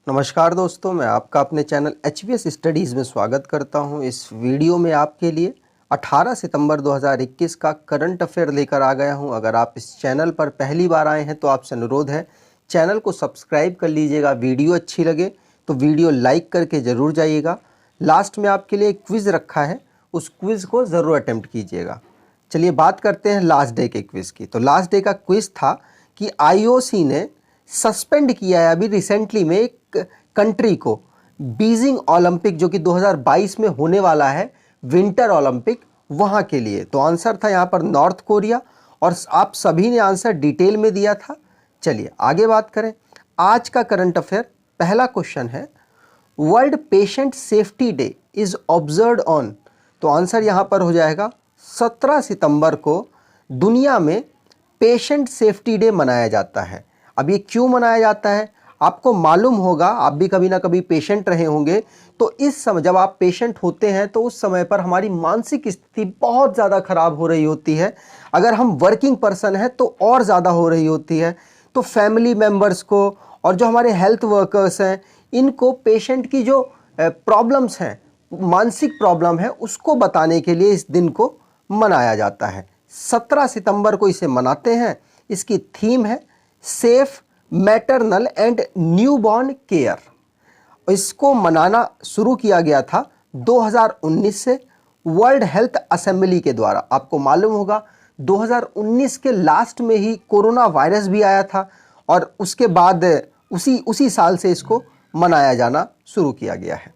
नमस्कार दोस्तों, मैं आपका अपने चैनल HVS स्टडीज़ में स्वागत करता हूं। इस वीडियो में आपके लिए 18 सितंबर 2021 का करंट अफेयर लेकर आ गया हूं। अगर आप इस चैनल पर पहली बार आए हैं तो आपसे अनुरोध है, चैनल को सब्सक्राइब कर लीजिएगा। वीडियो अच्छी लगे तो वीडियो लाइक करके ज़रूर जाइएगा। लास्ट में आपके लिए एक क्विज़ रखा है, उस क्विज़ को ज़रूर अटैम्प्ट कीजिएगा। चलिए बात करते हैं लास्ट डे के क्विज़ की। तो लास्ट डे का क्विज़ था कि IOC ने सस्पेंड किया है अभी रिसेंटली में एक कंट्री को, बीजिंग ओलंपिक जो कि 2022 में होने वाला है, विंटर ओलंपिक, वहां के लिए। तो आंसर था यहाँ पर नॉर्थ कोरिया, और आप सभी ने आंसर डिटेल में दिया था। चलिए आगे बात करें। आज का करंट अफेयर पहला क्वेश्चन है, world patient safety day is observed on. तो आंसर यहाँ पर हो जाएगा 17 सितंबर को दुनिया में पेशेंट सेफ्टी डे मनाया जाता है। अब ये क्यों मनाया जाता है आपको मालूम होगा, आप भी कभी ना कभी पेशेंट रहे होंगे। तो इस समय जब आप पेशेंट होते हैं तो उस समय पर हमारी मानसिक स्थिति बहुत ज़्यादा खराब हो रही होती है। अगर हम वर्किंग पर्सन हैं तो और ज़्यादा हो रही होती है। तो फैमिली मेम्बर्स को और जो हमारे हेल्थ वर्कर्स हैं, इनको पेशेंट की जो प्रॉब्लम्स हैं, मानसिक प्रॉब्लम है, उसको बताने के लिए इस दिन को मनाया जाता है। 17 सितंबर को इसे मनाते हैं। इसकी थीम है safe maternal and newborn care. इसको मनाना शुरू किया गया था 2019 से वर्ल्ड हेल्थ असेंबली के द्वारा। आपको मालूम होगा 2019 के लास्ट में ही कोरोना वायरस भी आया था, और उसके बाद उसी साल से इसको मनाया जाना शुरू किया गया है।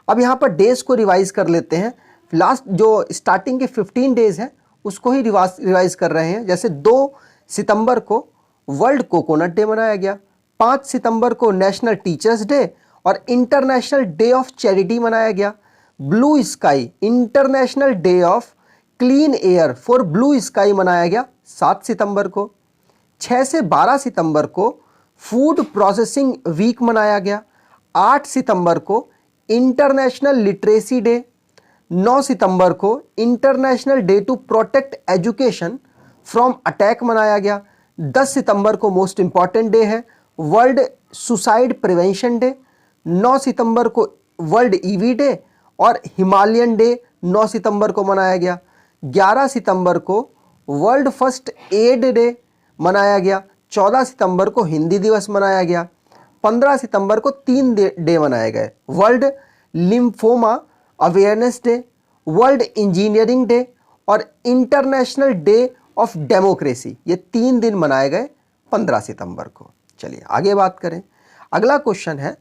अब यहाँ पर डेज को रिवाइज कर लेते हैं। लास्ट जो स्टार्टिंग के 15 डेज हैं उसको ही रिवाइज कर रहे हैं। जैसे 2 सितंबर को वर्ल्ड कोकोनट डे मनाया गया, 5 सितंबर को नेशनल टीचर्स डे और इंटरनेशनल डे ऑफ चैरिटी मनाया गया। Blue sky international day of clean air for blue sky मनाया गया 7 सितंबर को। 6 से 12 सितंबर को फूड प्रोसेसिंग वीक मनाया गया। 8 सितंबर को इंटरनेशनल लिटरेसी डे। 9 सितंबर को international day to protect education from attack मनाया गया। 10 सितंबर को मोस्ट इंपॉर्टेंट डे है, वर्ल्ड सुसाइड प्रिवेंशन डे। 9 सितंबर को वर्ल्ड ईवी डे और हिमालयन डे 9 सितंबर को मनाया गया। 11 सितंबर को वर्ल्ड फर्स्ट एड डे मनाया गया। 14 सितंबर को हिंदी दिवस मनाया गया। 15 सितंबर को 3 डे मनाए गए, world lymphoma awareness day, world engineering day और इंटरनेशनल डे ऑफ डेमोक्रेसी। ये 3 दिन मनाए गए 15 सितंबर को। चलिए आगे बात करें। अगला क्वेश्चन है,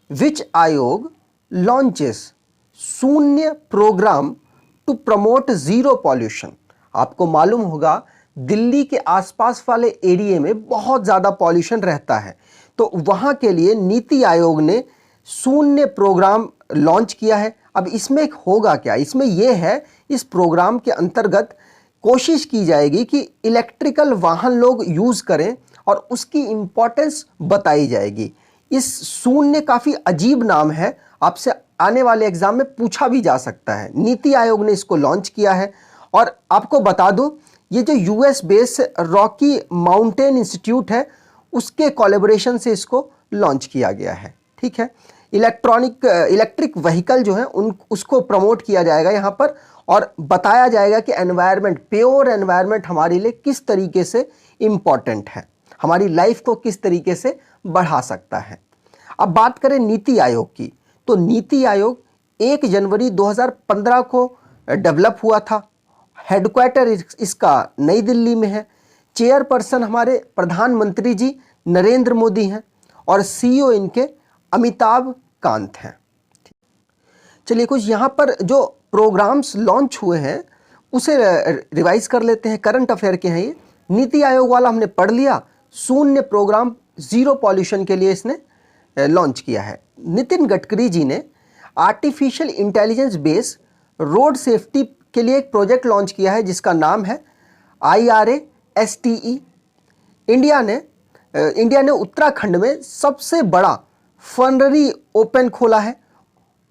विच आयोग launches Shunya program to promote zero pollution. आपको मालूम होगा दिल्ली के आसपास वाले एरिया में बहुत ज़्यादा पॉल्यूशन रहता है, तो वहाँ के लिए नीति आयोग ने शून्य प्रोग्राम लॉन्च किया है। अब इसमें होगा क्या, इसमें यह है, इस प्रोग्राम के अंतर्गत कोशिश की जाएगी कि इलेक्ट्रिकल वाहन लोग यूज़ करें और उसकी इम्पोर्टेंस बताई जाएगी। इस शून्य काफ़ी अजीब नाम है, आपसे आने वाले एग्जाम में पूछा भी जा सकता है। नीति आयोग ने इसको लॉन्च किया है, और आपको बता दूं ये जो US base Rocky mountain institute है उसके कोलैबोरेशन से इसको लॉन्च किया गया है। ठीक है, इलेक्ट्रिक व्हीकल जो है उसको प्रमोट किया जाएगा यहाँ पर, और बताया जाएगा कि एनवायरनमेंट, प्योर एनवायरनमेंट हमारे लिए किस तरीके से इम्पॉर्टेंट है, हमारी लाइफ को किस तरीके से बढ़ा सकता है। अब बात करें नीति आयोग की, तो नीति आयोग 1 जनवरी 2015 को डेवलप हुआ था। हेडक्वार्टर इसका नई दिल्ली में है। चेयरपर्सन हमारे प्रधानमंत्री जी नरेंद्र मोदी हैं, और CEO इनके अमिताभ कांत हैं। चलिए कुछ यहाँ पर जो प्रोग्राम्स लॉन्च हुए हैं उसे रिवाइज कर लेते हैं। करंट अफेयर के हैं ये। नीति आयोग वाला हमने पढ़ लिया, शून्य प्रोग्राम जीरो पॉल्यूशन के लिए इसने लॉन्च किया है। नितिन गडकरी जी ने artificial intelligence base road safety के लिए एक प्रोजेक्ट लॉन्च किया है जिसका नाम है IRASTE। इंडिया ने उत्तराखंड में सबसे बड़ा फनरी ओपन खोला है।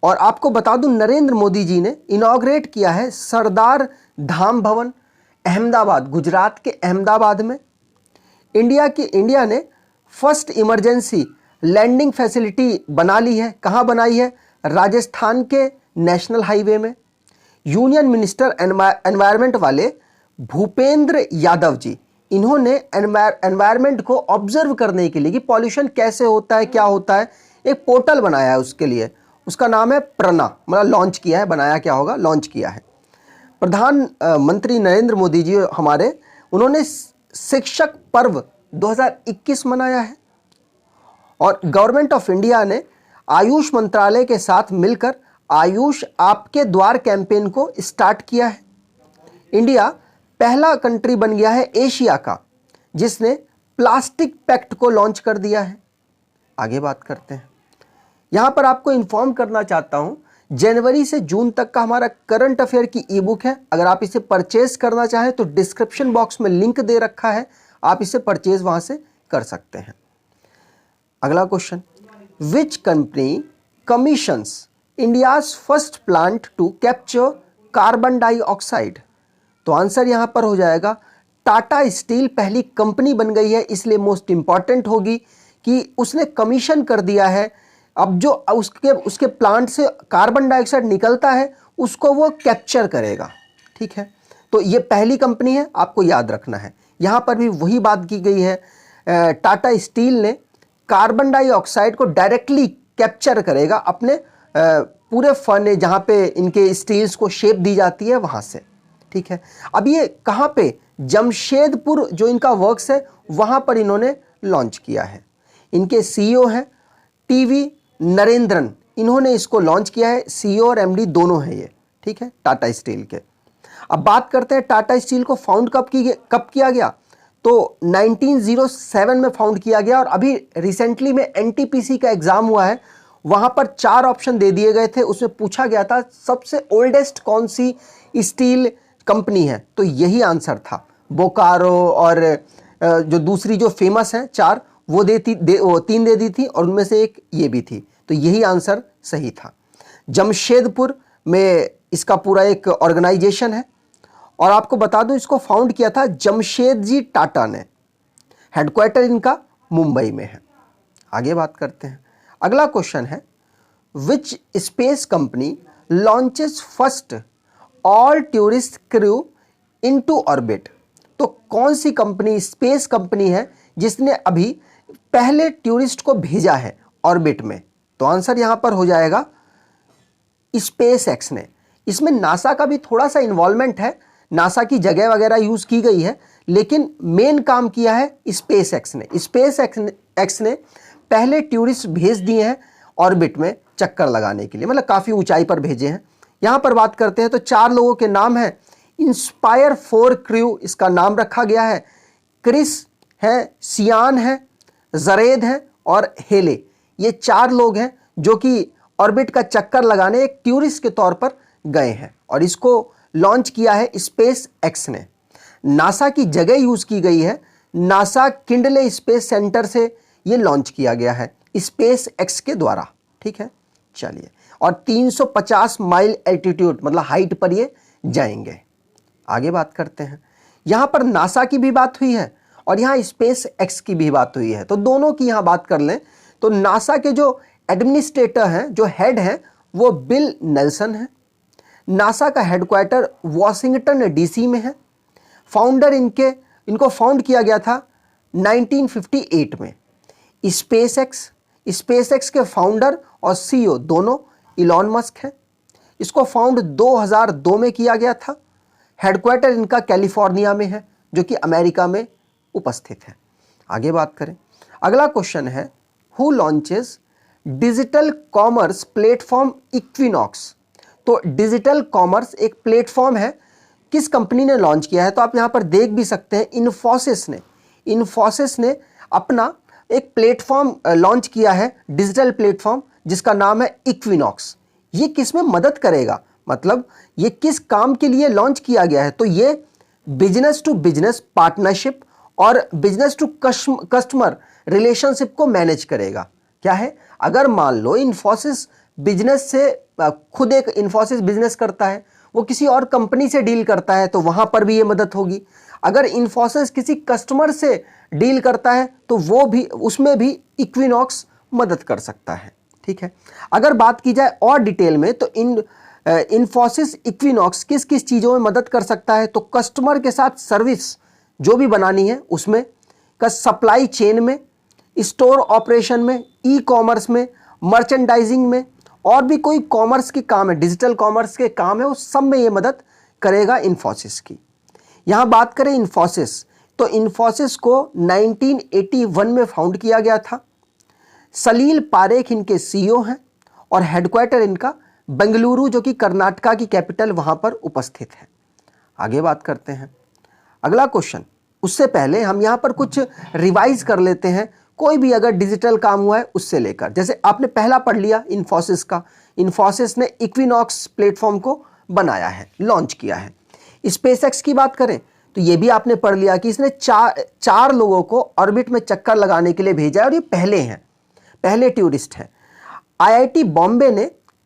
और आपको बता दूं नरेंद्र मोदी जी ने इनॉग्रेट किया है सरदार धाम भवन, अहमदाबाद, गुजरात के अहमदाबाद में। इंडिया ने फर्स्ट इमरजेंसी लैंडिंग फैसिलिटी बना ली है। कहाँ बनाई है? राजस्थान के नेशनल हाईवे में। यूनियन मिनिस्टर एनवायरनमेंट वाले भूपेंद्र यादव जी, इन्होंने एनवायरनमेंट को ऑब्जर्व करने के लिए कि पॉल्यूशन कैसे होता है, क्या होता है, एक पोर्टल बनाया है उसके लिए। उसका नाम है प्रना, मतलब लॉन्च किया है, बनाया क्या होगा, लॉन्च किया है। प्रधानमंत्री नरेंद्र मोदी जी हमारे, उन्होंने शिक्षक पर्व 2021 मनाया है। और गवर्नमेंट ऑफ इंडिया ने आयुष मंत्रालय के साथ मिलकर आयुष आपके द्वार कैंपेन को स्टार्ट किया है। इंडिया पहला कंट्री बन गया है एशिया का जिसने प्लास्टिक पैक्ट को लॉन्च कर दिया है। आगे बात करते हैं। यहां पर आपको इन्फॉर्म करना चाहता हूं, जनवरी से जून तक का हमारा करंट अफेयर की ई बुक है। अगर आप इसे परचेज करना चाहें तो डिस्क्रिप्शन बॉक्स में लिंक दे रखा है, आप इसे परचेज वहां से कर सकते हैं। अगला question, which company commissions India's first plant to capture carbon dioxide? तो आंसर यहां पर हो जाएगा टाटा स्टील पहली कंपनी बन गई है, इसलिए मोस्ट इंपॉर्टेंट होगी कि उसने कमीशन कर दिया है। अब जो उसके प्लांट से कार्बन डाइऑक्साइड निकलता है उसको वो कैप्चर करेगा। ठीक है, तो ये पहली कंपनी है, आपको याद रखना है। यहां पर भी वही बात की गई है, टाटा स्टील ने कार्बन डाइऑक्साइड को डायरेक्टली कैप्चर करेगा अपने पूरे फर्नेस जहां पे इनके स्टील्स को शेप दी जाती है वहां से। ठीक है, अब ये कहां पे? जमशेदपुर जो इनका वर्क्स है वहां पर इन्होंने लॉन्च किया है। इनके सीईओ हैं टीवी नरेंद्रन, इन्होंने इसको लॉन्च किया है। सीईओ और एमडी दोनों हैं ये। ठीक है, टाटा स्टील के। अब बात करते हैं टाटा स्टील को फाउंड कब किया गया? तो 1907 में फाउंड किया गया। और अभी रिसेंटली में एनटीपीसी का एग्जाम हुआ है, वहां पर 4 ऑप्शन दे दिए गए थे। उसमें पूछा गया था सबसे ओल्डेस्ट कौन सी स्टील कंपनी है, तो यही आंसर था। बोकारो और जो दूसरी जो फेमस है 4 वो 3 दे दी थी और उनमें से एक ये भी थी, तो यही आंसर सही था। जमशेदपुर में इसका पूरा एक ऑर्गेनाइजेशन है और आपको बता दूं इसको फाउंड किया था जमशेद जी टाटा ने। हेडक्वार्टर इनका मुंबई में है। आगे बात करते हैं। अगला क्वेश्चन है, which space company launches first all tourist crew into orbit? तो कौन सी कंपनी, स्पेस कंपनी है जिसने अभी पहले टूरिस्ट को भेजा है ऑर्बिट में? तो आंसर यहां पर हो जाएगा स्पेस एक्स ने। इसमें नासा का भी थोड़ा सा इन्वॉल्वमेंट है, नासा की जगह वगैरह यूज की गई है, लेकिन मेन काम किया है स्पेस एक्स ने। स्पेस एक्स ने पहले टूरिस्ट भेज दिए हैं ऑर्बिट में चक्कर लगाने के लिए, मतलब काफी ऊंचाई पर भेजे हैं। यहां पर बात करते हैं तो 4 लोगों के नाम हैं। इंस्पायर 4 क्रू इसका नाम रखा गया है। क्रिस है, सियान है, जरेद है और हेले। ये 4 लोग हैं जो कि ऑर्बिट का चक्कर लगाने एक टूरिस्ट के तौर पर गए हैं और इसको लॉन्च किया है स्पेस एक्स ने। नासा की जगह यूज की गई है, नासा किंडले स्पेस सेंटर से ये लॉन्च किया गया है स्पेस एक्स के द्वारा। ठीक है, चलिए, और 350 माइल एल्टीट्यूड मतलब हाइट पर ये जाएंगे। आगे बात करते हैं। यहां पर नासा की भी बात हुई है और यहां स्पेस एक्स की भी बात हुई है, तो दोनों की यहां बात कर लें तो नासा के जो एडमिनिस्ट्रेटर हैं, जो हेड हैं, वो बिल नेल्सन है। नासा का हेडक्वार्टर वॉशिंगटन डीसी में है। फाउंडर इनको फाउंड किया गया था 1958 में। स्पेस एक्स के फाउंडर और सीईओ दोनों इलॉन मस्क हैं। इसको फाउंड 2002 में किया गया था। हेडक्वार्टर इनका कैलिफोर्निया में है जो कि अमेरिका में उपस्थित है। आगे बात करें। अगला क्वेश्चन है, who launches digital commerce platform equinox? तो डिजिटल कॉमर्स एक प्लेटफॉर्म है, किस कंपनी ने लॉन्च किया है? तो आप यहां पर देख भी सकते हैं, इन्फोसिस ने अपना एक प्लेटफॉर्म लॉन्च किया है, डिजिटल प्लेटफॉर्म, जिसका नाम है इक्विनॉक्स। ये किस में मदद करेगा, मतलब ये किस काम के लिए लॉन्च किया गया है? तो ये बिजनेस टू बिजनेस पार्टनरशिप और बिजनेस टू कस्टमर रिलेशनशिप को मैनेज करेगा। क्या है, अगर मान लो इन्फोसिस बिजनेस से खुद एक इन्फोसिस बिजनेस करता है, वो किसी और कंपनी से डील करता है, तो वहां पर भी ये मदद होगी। अगर इन्फोसिस किसी कस्टमर से डील करता है तो वो भी, उसमें भी इक्विनॉक्स मदद कर सकता है। ठीक है, अगर बात की जाए और डिटेल में तो इन्फोसिस इक्विनॉक्स किस किस चीज़ों में मदद कर सकता है, तो कस्टमर के साथ सर्विस जो भी बनानी है उसमें, का सप्लाई चेन में, स्टोर ऑपरेशन में, ई कॉमर्स में, मर्चेंडाइजिंग में, और भी कोई कॉमर्स के काम है, डिजिटल कॉमर्स के काम है, उस सब में ये मदद करेगा इन्फोसिस की। यहाँ बात करें इन्फोसिस, तो इन्फोसिस को 1981 में फाउंड किया गया था। सलील पारेख इनके सीईओ हैं और हेडक्वार्टर इनका बेंगलुरु, जो कि कर्नाटका की कैपिटल, वहाँ पर उपस्थित है। आगे बात करते हैं अगला क्वेश्चन। उससे पहले हम यहाँ पर कुछ रिवाइज कर लेते हैं, कोई भी अगर डिजिटल काम हुआ है उससे लेकर, जैसे आपने पहला पढ़ लिया इन्फोसिस का, इन्फोसिस ने इक्विनॉक्स प्लेटफॉर्म को बनाया है, लॉन्च किया है। स्पेसएक्स की बात करें तो ये भी आपने पढ़ लिया कि इसने चार लोगों को ऑर्बिट में चक्कर लगाने के लिए भेजा है और ये पहले टूरिस्ट हैं। आईआईटी बॉम्बे ने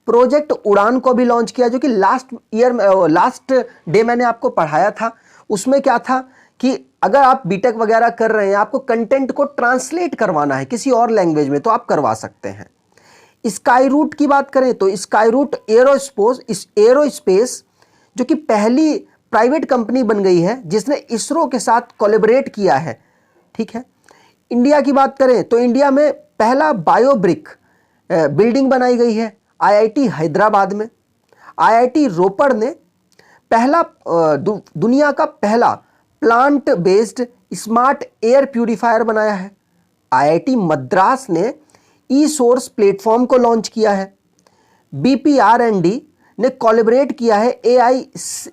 प्रोजेक्ट उड़ान को भी लॉन्च किया, जो कि लास्ट डे मैंने आपको पढ़ाया था। उसमें क्या था कि अगर आप बीटेक वगैरह कर रहे हैं, आपको कंटेंट को ट्रांसलेट करवाना है किसी और लैंग्वेज में, तो आप करवा सकते हैं। स्काई रूट की बात करें तो स्काई रूट एरोस्पेस जो कि पहली प्राइवेट कंपनी बन गई है जिसने इसरो के साथ कोलैबोरेट किया है। ठीक है, इंडिया की बात करें तो इंडिया में पहला बायोब्रिक बिल्डिंग बनाई गई है आईआईटी हैदराबाद में। आईआईटी रोपड़ ने पहला दुनिया का पहला plant based smart air purifier बनाया है। आईआईटी मद्रास ने ई सोर्स प्लेटफॉर्म को लॉन्च किया है। बीपीआरएनडी ने कोलैबोरेट किया है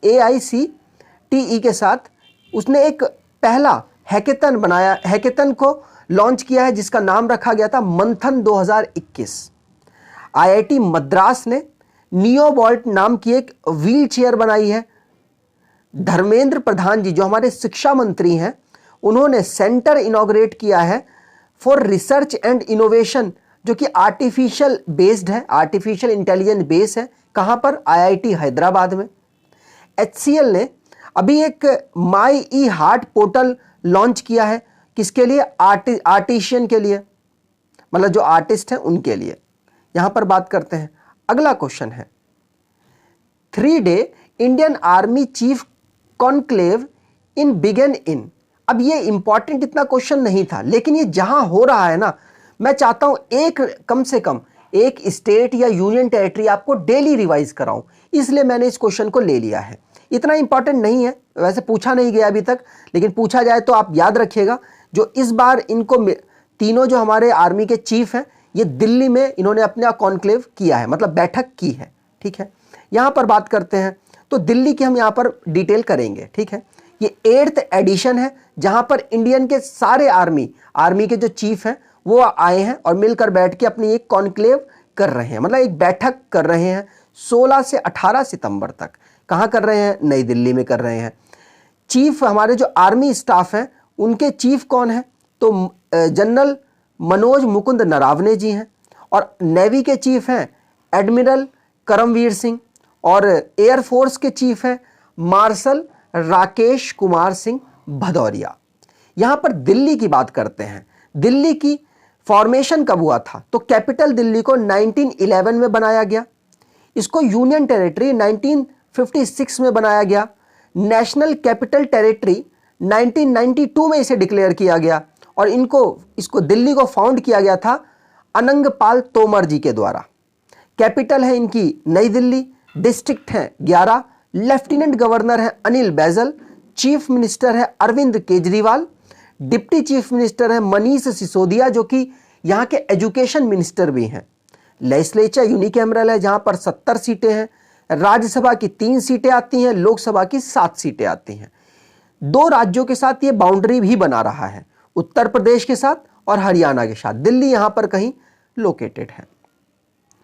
एआईसीटीई के साथ, उसने एक पहला हैकेथन को लॉन्च किया है जिसका नाम रखा गया था मंथन 2021। आईआईटी मद्रास ने नियोबॉल्ट नाम की एक व्हील चेयर बनाई है। धर्मेंद्र प्रधान जी जो हमारे शिक्षा मंत्री हैं, उन्होंने सेंटर इनॉग्रेट किया है फॉर रिसर्च एंड इनोवेशन, जो कि आर्टिफिशियल बेस्ड है, आर्टिफिशियल इंटेलिजेंस बेस है। कहाँ पर? आईआईटी हैदराबाद में। HCL ने अभी एक माई ई हार्ट पोर्टल लॉन्च किया है, किसके लिए? आर्टिशियन के लिए, मतलब जो आर्टिस्ट हैं उनके लिए। यहां पर बात करते हैं, अगला क्वेश्चन है 3 day Indian Army chief conclave in began in. अब ये इंपॉर्टेंट इतना क्वेश्चन नहीं था, लेकिन ये जहां हो रहा है ना, मैं चाहता हूं एक कम से कम एक स्टेट या यूनियन टेरिटरी आपको डेली रिवाइज कराऊं, इसलिए मैंने इस क्वेश्चन को ले लिया है। इतना इंपॉर्टेंट नहीं है, वैसे पूछा नहीं गया अभी तक, लेकिन पूछा जाए तो आप याद रखिएगा। जो इस बार इनको तीनों जो हमारे आर्मी के चीफ हैं, ये दिल्ली में इन्होंने अपना कॉन्क्लेव किया है, मतलब बैठक की है। ठीक है, यहां पर बात करते हैं तो दिल्ली की हम यहां पर डिटेल करेंगे। ठीक है, ये 8th एडिशन है जहां पर इंडियन के सारे आर्मी के जो चीफ हैं वो आए हैं और मिलकर बैठ के अपनी एक कॉन्क्लेव कर रहे हैं, मतलब एक बैठक कर रहे हैं 16 से 18 सितंबर तक। कहां कर रहे हैं? नई दिल्ली में कर रहे हैं। चीफ हमारे जो आर्मी स्टाफ हैं उनके चीफ कौन है? तो जनरल मनोज मुकुंद नरावने जी हैं, और नेवी के चीफ हैं एडमिरल करमवीर सिंह, और एयरफोर्स के चीफ हैं मार्शल राकेश कुमार सिंह भदौरिया। यहां पर दिल्ली की बात करते हैं। दिल्ली की फॉर्मेशन कब हुआ था? तो कैपिटल दिल्ली को 1911 में बनाया गया, इसको यूनियन टेरिटरी 1956 में बनाया गया, नेशनल कैपिटल टेरिटरी 1992 में इसे डिक्लेयर किया गया, और इसको दिल्ली को फाउंड किया गया था अनंगपाल तोमर जी के द्वारा। कैपिटल है इनकी नई दिल्ली, डिस्ट्रिक्ट हैं 11, लेफ्टिनेंट गवर्नर है अनिल बैजल, चीफ मिनिस्टर है Arvind Kejriwal, deputy chief minister है मनीष सिसोदिया जो कि यहाँ के एजुकेशन मिनिस्टर भी हैं। लेजिस्लेचर यूनिकैमरल है जहाँ पर 70 सीटें हैं, राज्यसभा की 3 सीटें आती हैं, लोकसभा की 7 सीटें आती हैं। 2 राज्यों के साथ ये बाउंड्री भी बना रहा है, उत्तर प्रदेश के साथ और हरियाणा के साथ। दिल्ली यहाँ पर कहीं लोकेटेड है।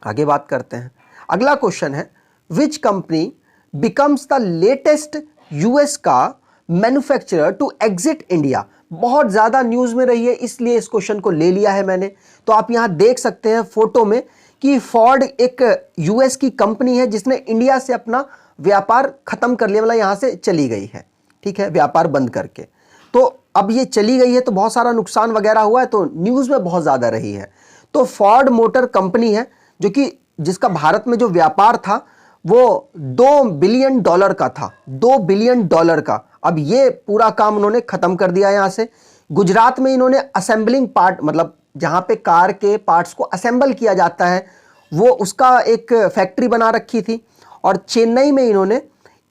आगे बात करते हैं, अगला क्वेश्चन है which company becomes the latest US का मैन्युफैक्चरर टू एग्जिट इंडिया। बहुत ज़्यादा न्यूज़ में रही है, इसलिए इस क्वेश्चन को ले लिया है मैंने। तो आप यहाँ देख सकते हैं फोटो में कि फोर्ड एक यूएस की कंपनी है जिसने इंडिया से अपना व्यापार खत्म कर लिया, मतलब यहाँ से चली गई है। ठीक है, व्यापार बंद करके। तो अब ये चली गई है तो बहुत सारा नुकसान वगैरह हुआ है, तो न्यूज़ में बहुत ज़्यादा रही है। तो फोर्ड मोटर कंपनी है जो कि जिसका भारत में जो व्यापार था वो $2 बिलियन का था, $2 बिलियन का। अब ये पूरा काम उन्होंने खत्म कर दिया। यहां से गुजरात में इन्होंने असेंबलिंग पार्ट, मतलब जहां पे कार के पार्ट्स को असेंबल किया जाता है, वो उसका एक फैक्ट्री बना रखी थी। और चेन्नई में इन्होंने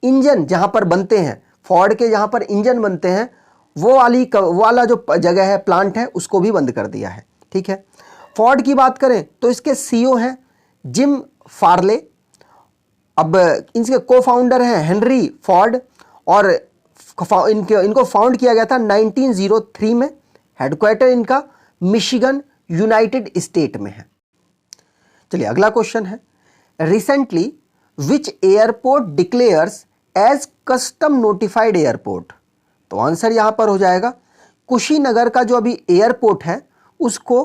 इंजन जहां पर बनते हैं, फोर्ड के जहां पर इंजन बनते हैं, वो वाला जो जगह है, प्लांट है, उसको भी बंद कर दिया है। ठीक है। फोर्ड की बात करें तो इसके सीईओ हैं जिम फार्ले। अब इनके को फाउंडर हैं हेनरी फोर्ड और इनको फाउंड किया गया था 1903 में। हेडक्वार्टर इनका मिशिगन यूनाइटेड स्टेट में है। चलिए अगला क्वेश्चन है, recently which airport declares as custom notified airport. तो आंसर यहां पर हो जाएगा कुशीनगर का जो अभी एयरपोर्ट है उसको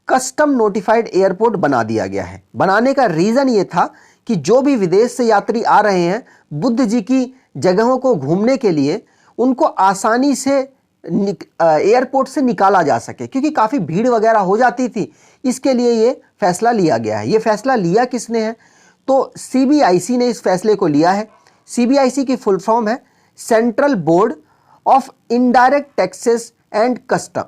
कस्टम नोटिफाइड एयरपोर्ट बना दिया गया है। बनाने का रीजन ये था कि जो भी विदेश से यात्री आ रहे हैं बुद्ध जी की जगहों को घूमने के लिए, उनको आसानी से एयरपोर्ट से निकाला जा सके, क्योंकि काफ़ी भीड़ वगैरह हो जाती थी। इसके लिए ये फैसला लिया गया है। ये फैसला लिया किसने है? तो सीबीआईसी ने इस फैसले को लिया है। सीबीआईसी की फुल फॉर्म है central board of indirect taxes and custom.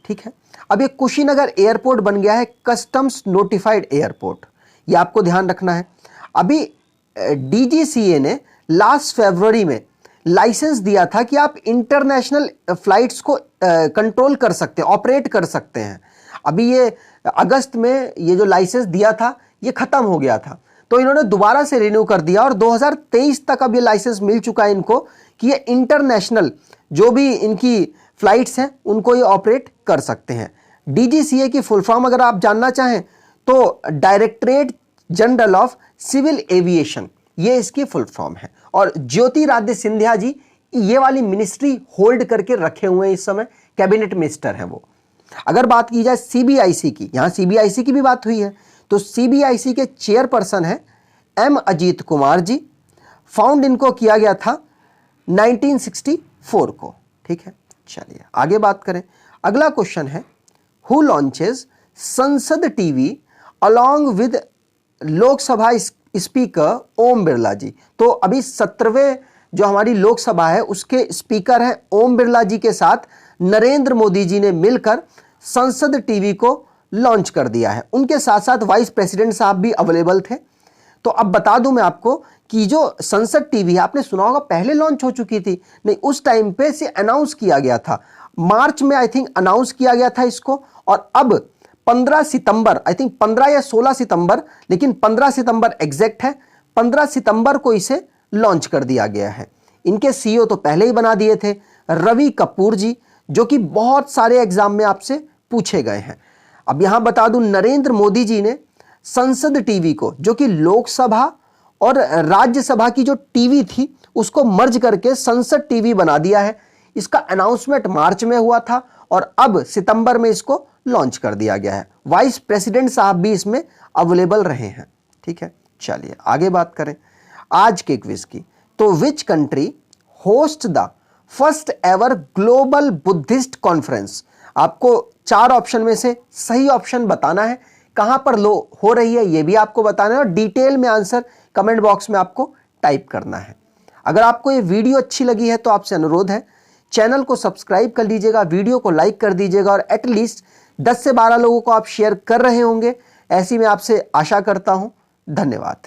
ठीक है। अब ये कुशीनगर एयरपोर्ट बन गया है कस्टम्स नोटिफाइड एयरपोर्ट, ये आपको ध्यान रखना है। अभी डीजीसीए ने लास्ट फरवरी में लाइसेंस दिया था कि आप इंटरनेशनल फ्लाइट्स को कंट्रोल कर सकते हैं, ऑपरेट कर सकते हैं। अभी ये अगस्त में ये जो लाइसेंस दिया था ये खत्म हो गया था, तो इन्होंने दोबारा से रिन्यू कर दिया और 2023 तक अब ये लाइसेंस मिल चुका है इनको कि ये इंटरनेशनल जो भी इनकी फ्लाइट्स हैं उनको ये ऑपरेट कर सकते हैं। डीजीसीए की फुल फॉर्म अगर आप जानना चाहें तो directorate general of civil aviation, ये इसकी फुल फॉर्म है। और ज्योतिरादित्य सिंधिया जी ये वाली मिनिस्ट्री होल्ड करके रखे हुए हैं इस समय, कैबिनेट मिनिस्टर हैं वो। अगर बात की जाए सीबीआईसी की, यहां सीबीआईसी की भी बात हुई है, तो सीबीआईसी के चेयरपर्सन है एम अजीत कुमार जी। फाउंड इनको किया गया था 1964 को। ठीक है। चलिए आगे बात करें। अगला क्वेश्चन है, who launches Sansad TV along with Lok Sabha speaker Om Birla ji. तो अभी 17वें जो हमारी लोकसभा है उसके स्पीकर हैं ओम बिरला जी के साथ नरेंद्र मोदी जी ने मिलकर संसद टीवी को लॉन्च कर दिया है। उनके साथ साथ वाइस प्रेसिडेंट साहब भी अवेलेबल थे। तो अब बता दूं मैं आपको कि जो संसद टीवी है, आपने सुना होगा पहले लॉन्च हो चुकी थी, नहीं उस टाइम पे से अनाउंस किया गया था, मार्च में आई थिंक अनाउंस किया गया था इसको, और अब 15 सितंबर, आई थिंक 15 या 16 सितंबर, लेकिन 15 सितंबर एग्जैक्ट है, 15 सितंबर को इसे लॉन्च कर दिया गया है। इनके सीईओ तो पहले ही बना दिए थे, रवि कपूर जी, जो कि बहुत सारे एग्जाम में आपसे पूछे गए हैं। अब यहां बता दूं, नरेंद्र मोदी जी ने संसद टीवी को, जो कि लोकसभा और राज्यसभा की जो टीवी थी उसको मर्ज करके संसद टीवी बना दिया है। इसका अनाउंसमेंट मार्च में हुआ था और अब सितंबर में इसको लॉन्च कर दिया गया है। वाइस प्रेसिडेंट साहब भी इसमें अवेलेबल रहे हैं। ठीक है। चलिए आगे बात करें आज के क्विज की। तो which country host the first ever global Buddhist conference. आपको 4 ऑप्शन में से सही ऑप्शन बताना है, कहां पर हो रही है ये भी आपको बताना है, और डिटेल में आंसर कमेंट बॉक्स में आपको टाइप करना है। अगर आपको ये वीडियो अच्छी लगी है तो आपसे अनुरोध है चैनल को सब्सक्राइब कर लीजिएगा, वीडियो को लाइक कर दीजिएगा, और एटलीस्ट 10 से 12 लोगों को आप शेयर कर रहे होंगे, ऐसी मैं आपसे आशा करता हूं। धन्यवाद।